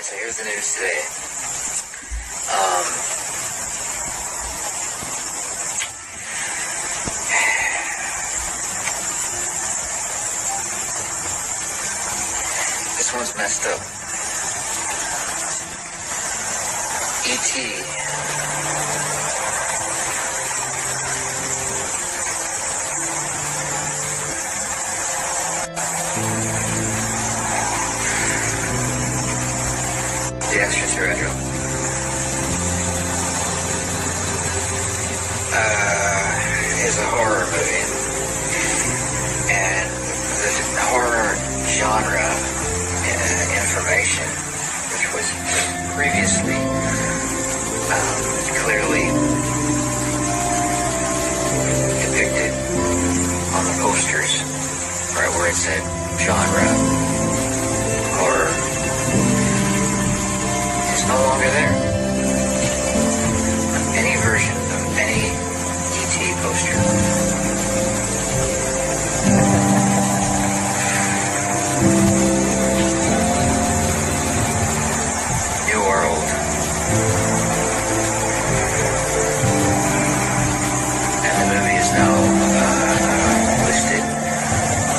Alright, so here's the news today. This one's messed up. E.T. The extraterrestrial. Is a horror movie. And the horror genre information, which was previously clearly depicted on the posters, right where it said genre, horror, is no longer there. Any version of any E.T. poster. New World. And the movie is now listed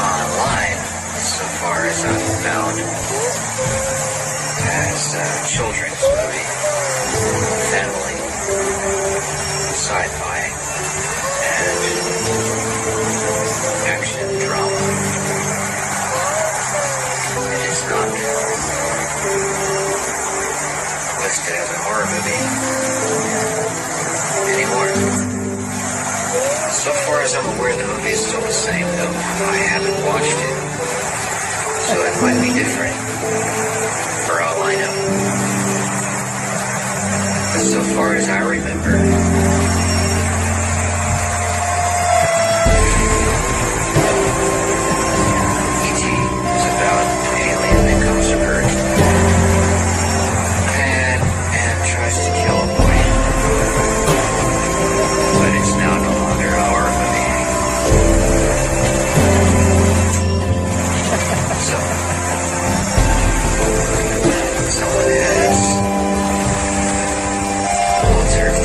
online, so far as I've found, as a children's movie, family, sci-fi, and action drama. It is not listed as a horror movie anymore. So far as I'm aware, the movie is still the same, though I haven't watched it, so it might be different, for all I know. But so far as I remember, E.T. is about an alien that comes to Earth and tries to kill a boy. But it's now no longer a horror movie. So, someone has altered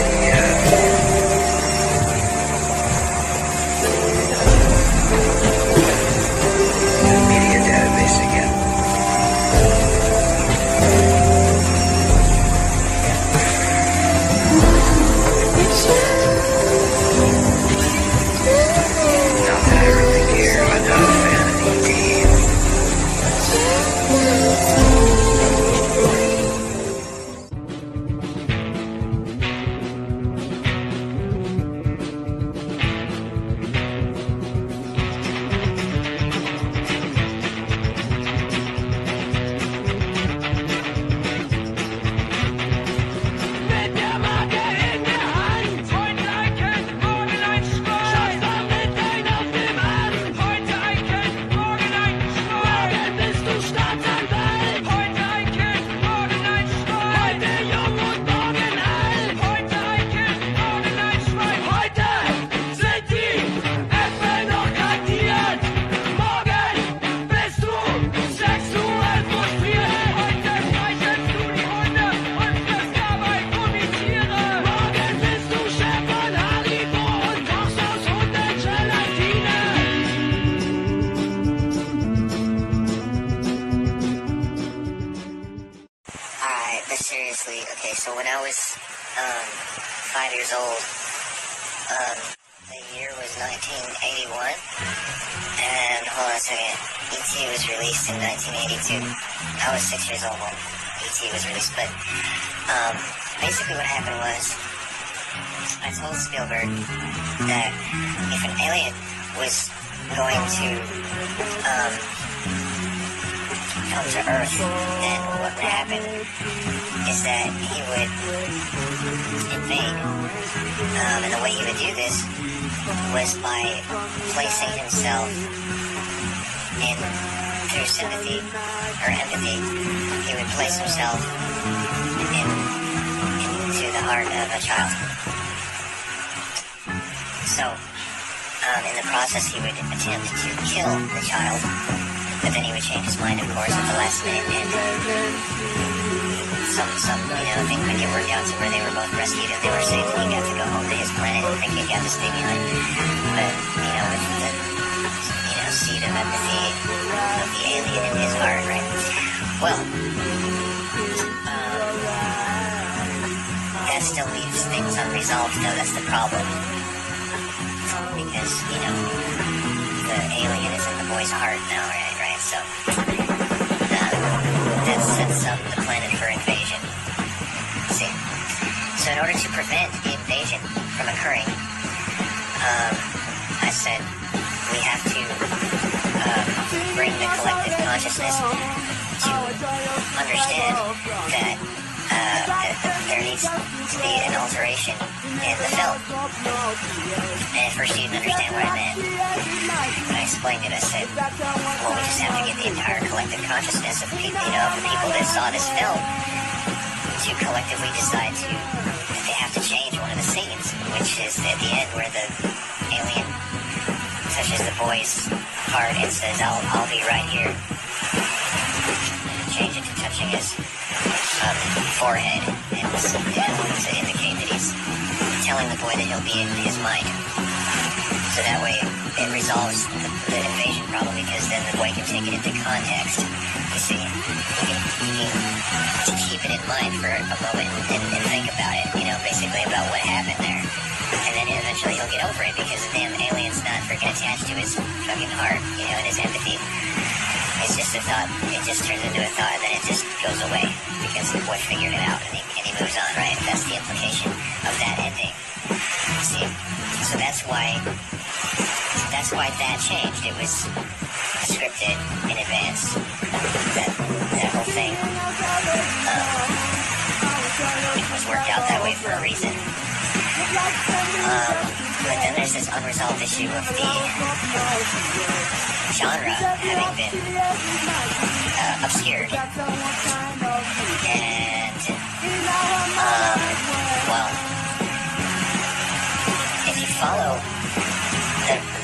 the media database again. Not that I really care. I'm not a fan of E.T. Mit der Marke in der Hand, heute ein Kind, morgen ein Schwein. Schaffst damit ein auf dem Arm, heute ein Kind, morgen ein Schwein. Morgen bist du Staatsanwalt, heute ein Kind, morgen ein Schwein. Heute jung und morgen alt, heute ein Kind, morgen ein Schwein. Heute sind die Äpfel noch kandiert, morgen bist du sexuell frustriert. Heute streichelst du die Hunde und frisst dabei Gummitiere. Morgen bist du Chef von Haribo und kochst aus Hundegelatine. Alright, but seriously, okay, so when I was 5 years old, the year was 1981, and hold on a second, E.T. was released in 1982. I was 6 years old when E.T. was released, but basically what happened was, I told Spielberg that if an alien was going to come to Earth, then what would happen is that he would invade. And the way he would do this was by placing himself in, through sympathy or empathy, he would place himself into the heart of a child. So, in the process, he would attempt to kill the child, but then he would change his mind, of course, at the last minute, and things would get worked out to where they were both rescued and they were safe and he got to go home to his planet and the kid got to stay behind. But, with the, seed of empathy of the alien in his heart, right? Well, that still leaves things unresolved, though. That's the problem. Because, the alien is in the boy's heart now, right? So, that sets up the planet for invasion. See? So in order to prevent the invasion from occurring, I said we have to bring the collective consciousness to understand that there needs to be an alteration in the film. And at first you didn't understand what I meant. When I explained it, I said, well, we just have to get the entire collective consciousness of people, of the people that saw this film to collectively decide that they have to change one of the scenes, which is at the end where the alien touches the boy's heart and says, I'll be right here. And change it to touching his forehead and to indicate that he's telling the boy that he'll be in his mind. So that way it resolves the invasion problem, because then the boy can take it into context. You see, he can to keep it in mind for a moment and think about it, basically about what happened there. And then eventually he'll get over it, because the damn alien's not freaking attached to his fucking heart, and his empathy. It's just a thought. It just turns into a thought, and then it just goes away, because the boy figured it out, and he moves on, right? That's the implication of that ending. See? So that's why that changed. It was scripted in advance. That whole thing was worked out that way for a reason. But then there's this unresolved issue of the genre having been obscured. And, well, if you follow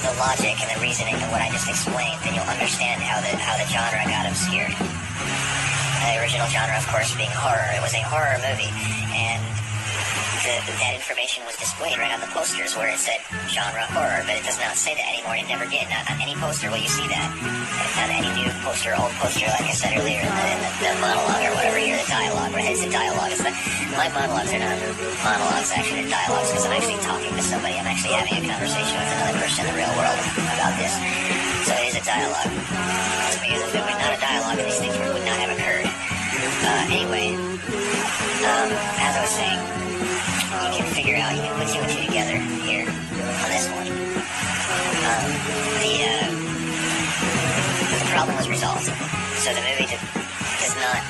the logic and the reasoning of what I just explained, then you'll understand how the genre got obscured. The original genre, of course, being horror. It was a horror movie, and that information was displayed right on the posters where it said genre horror, but it does not say that anymore. It never did. Not on any poster will you see that. Not any new poster, old poster, like I said earlier, in the monologue or whatever here, the dialogue, right? It's a dialogue. My monologues are not monologues, actually, they're dialogues, because I'm actually talking to somebody. I'm actually having a conversation with another person in the real world about this. So it is a dialogue. Because if it was not a dialogue, then these things would not have occurred. Anyway, as I was saying, you can figure out, you can put two and two together here on this one. The problem was resolved. So the movie does not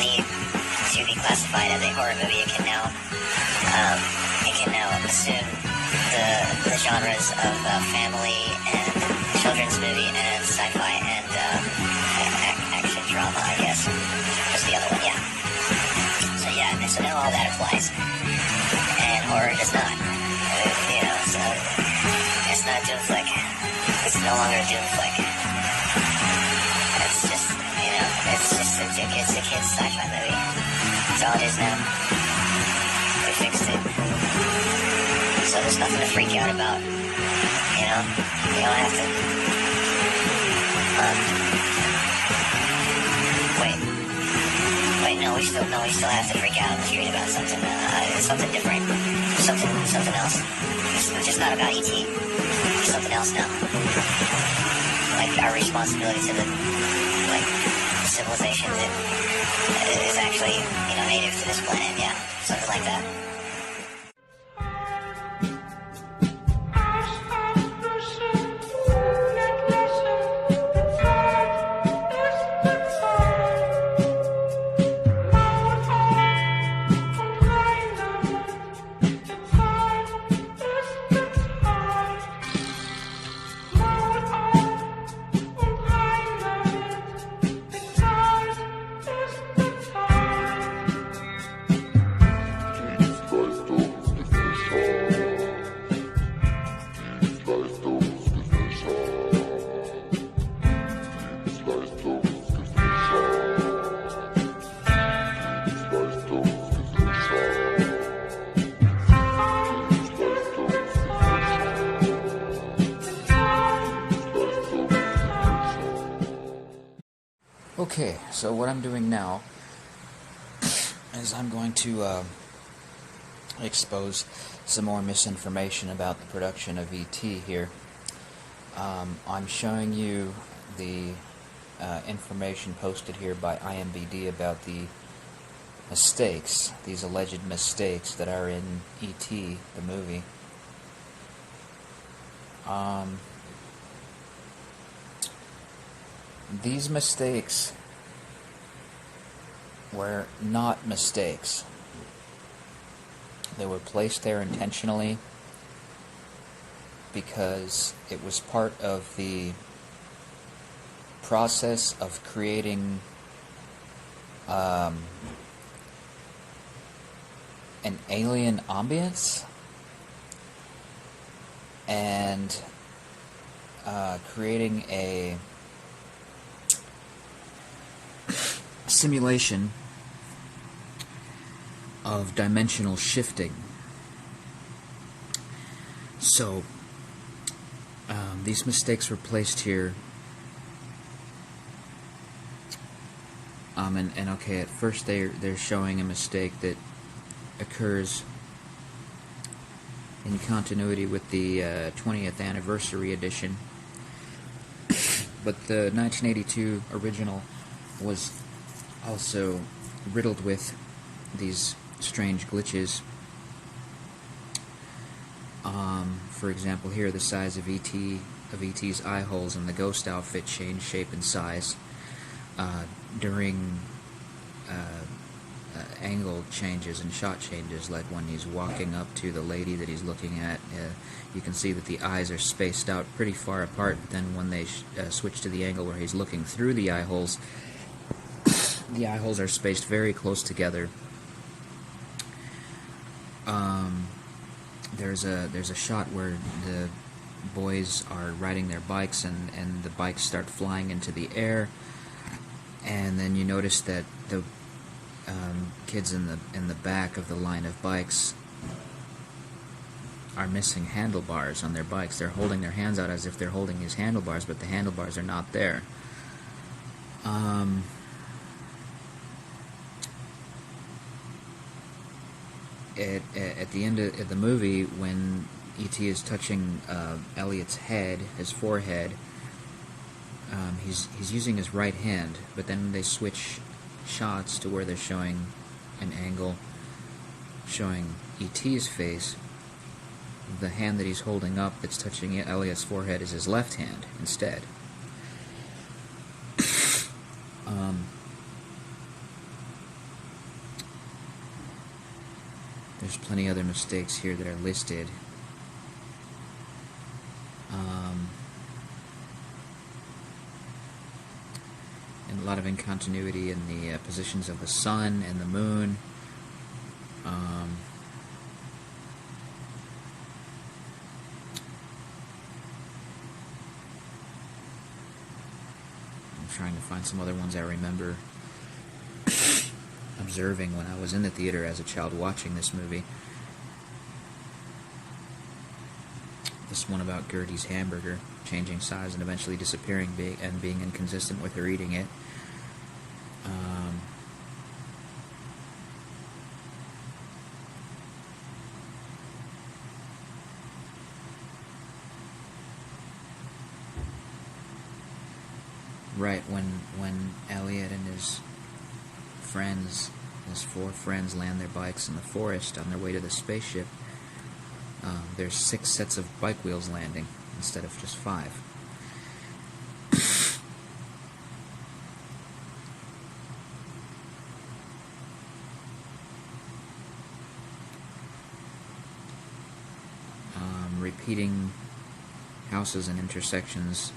need to be classified as a horror movie. It can now assume the genres of family and children's movie and sci-fi and action drama, I guess. What's the other one? Yeah. So now all that applies. And horror does not. So it's not Doom Flick. It's no longer a Doom Flick. It's just, it's a kid's sci-fi movie. That's all it is now. We fixed it. So there's nothing to freak out about. You don't have to. Wait, no, we still have to freak out on the street about something different, something else. It's just not about E.T. It's something else now. Like our responsibility to the civilization that is actually, native to this planet, yeah, something like that. Okay, so what I'm doing now is I'm going to expose some more misinformation about the production of E.T. here. I'm showing you the information posted here by IMBD about the mistakes, these alleged mistakes that are in E.T., the movie. These mistakes were not mistakes. They were placed there intentionally because it was part of the process of creating an alien ambience and creating a simulation of dimensional shifting. So these mistakes were placed here, and okay, at first they're showing a mistake that occurs in continuity with the 20th anniversary edition, but the 1982 original was also riddled with these strange glitches. For example, here the size of E.T.'s eye holes and the ghost outfit change shape and size during angle changes and shot changes, like when he's walking up to the lady that he's looking at. You can see that the eyes are spaced out pretty far apart, but then when they switch to the angle where he's looking through the eye holes are spaced very close together. There's a shot where the boys are riding their bikes and the bikes start flying into the air, and then you notice that the kids in the back of the line of bikes are missing handlebars on their bikes. They're holding their hands out as if they're holding his handlebars, but the handlebars are not there. At the end of the movie, when E.T. is touching Elliot's head, his forehead, he's using his right hand, but then they switch shots to where they're showing an angle showing E.T.'s face. The hand that he's holding up that's touching Elliot's forehead is his left hand instead. There's plenty other mistakes here that are listed. And a lot of incontinuity in the positions of the sun and the moon. I'm trying to find some other ones I remember observing when I was in the theater as a child watching this movie. This one about Gertie's hamburger changing size and eventually disappearing and being inconsistent with her eating it. Right, when Elliot and his friends, his 4 friends, land their bikes in the forest on their way to the spaceship, there's 6 sets of bike wheels landing instead of just 5. Repeating houses and intersections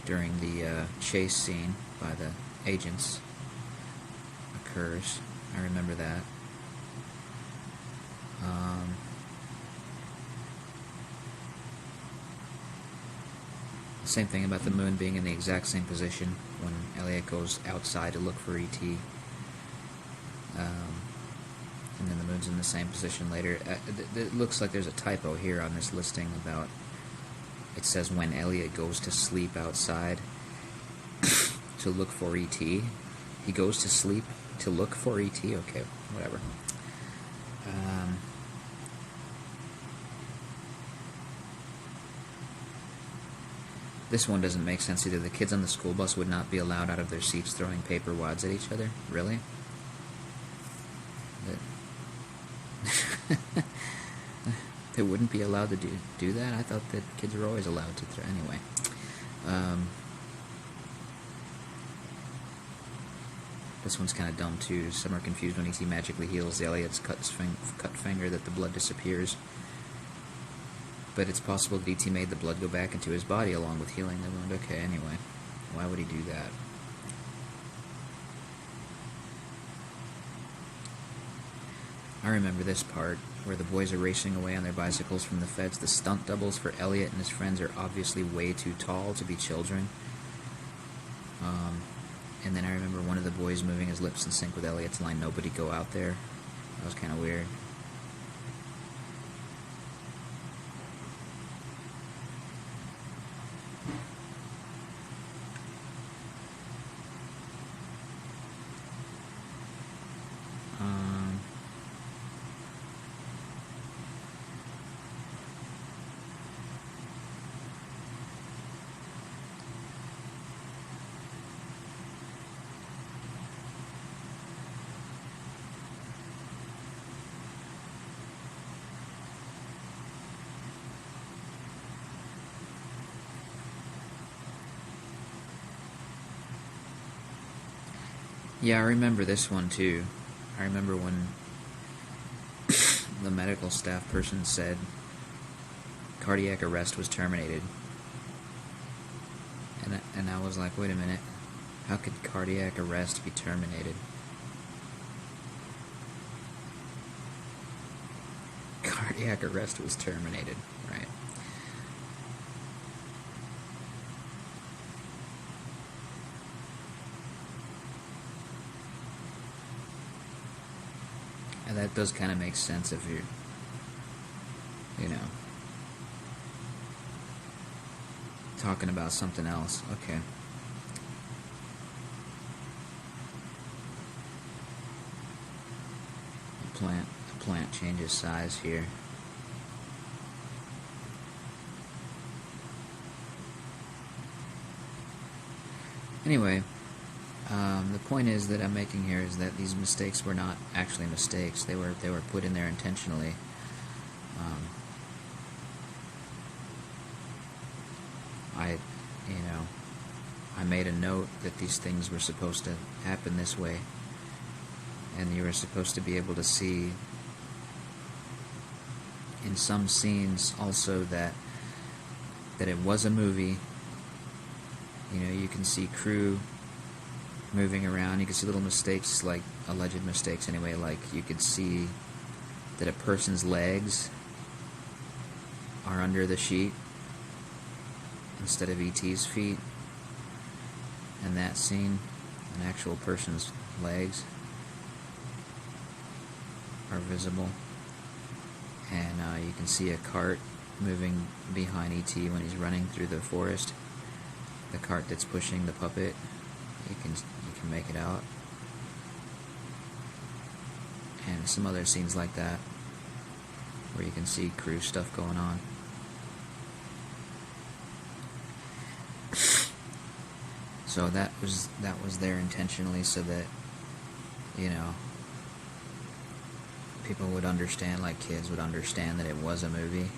during the chase scene by the agents occurs. I remember that. Same thing about the moon being in the exact same position when Elliot goes outside to look for E.T. And then the moon's in the same position later. It looks like there's a typo here on this listing about, it says when Elliot goes to sleep outside. to look for E.T. He goes to sleep to look for E.T. Okay, whatever. This one doesn't make sense either. The kids on the school bus would not be allowed out of their seats throwing paper wads at each other? Really? They wouldn't be allowed to do that? I thought that kids were always allowed to throw. Anyway. This one's kind of dumb too. Some are confused when E.T. magically heals Elliot's cut finger that the blood disappears. But it's possible that E.T. made the blood go back into his body along with healing the wound. Okay, anyway. Why would he do that? I remember this part, where the boys are racing away on their bicycles from the feds. The stunt doubles for Elliot and his friends are obviously way too tall to be children. And then I remember one of the boys moving his lips in sync with Elliot's line, "Nobody go out there." That was kind of weird. Yeah, I remember this one too. I remember when the medical staff person said cardiac arrest was terminated. And I was like, wait a minute, how could cardiac arrest be terminated? Cardiac arrest was terminated, right? And that does kind of make sense if you're, you know, talking about something else. Okay. The plant changes size here. Anyway, the point is that I'm making here is that these mistakes were not actually mistakes. They were put in there intentionally. I made a note that these things were supposed to happen this way, and you were supposed to be able to see in some scenes also that it was a movie. You know, you can see crew moving around. You can see little mistakes, like alleged mistakes anyway, like you could see that a person's legs are under the sheet instead of E.T.'s feet. In that scene, an actual person's legs are visible. And you can see a cart moving behind E.T. when he's running through the forest. The cart that's pushing the puppet, you can make it out. And some other scenes like that, where you can see crew stuff going on. So that was there intentionally so that, you know, people would understand, like kids would understand that it was a movie.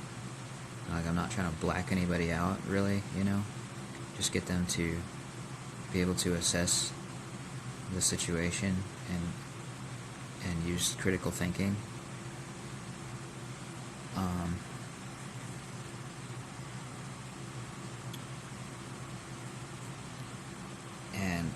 Like, I'm not trying to black anybody out, really, you know. Just get them to be able to assess the situation and use critical thinking. And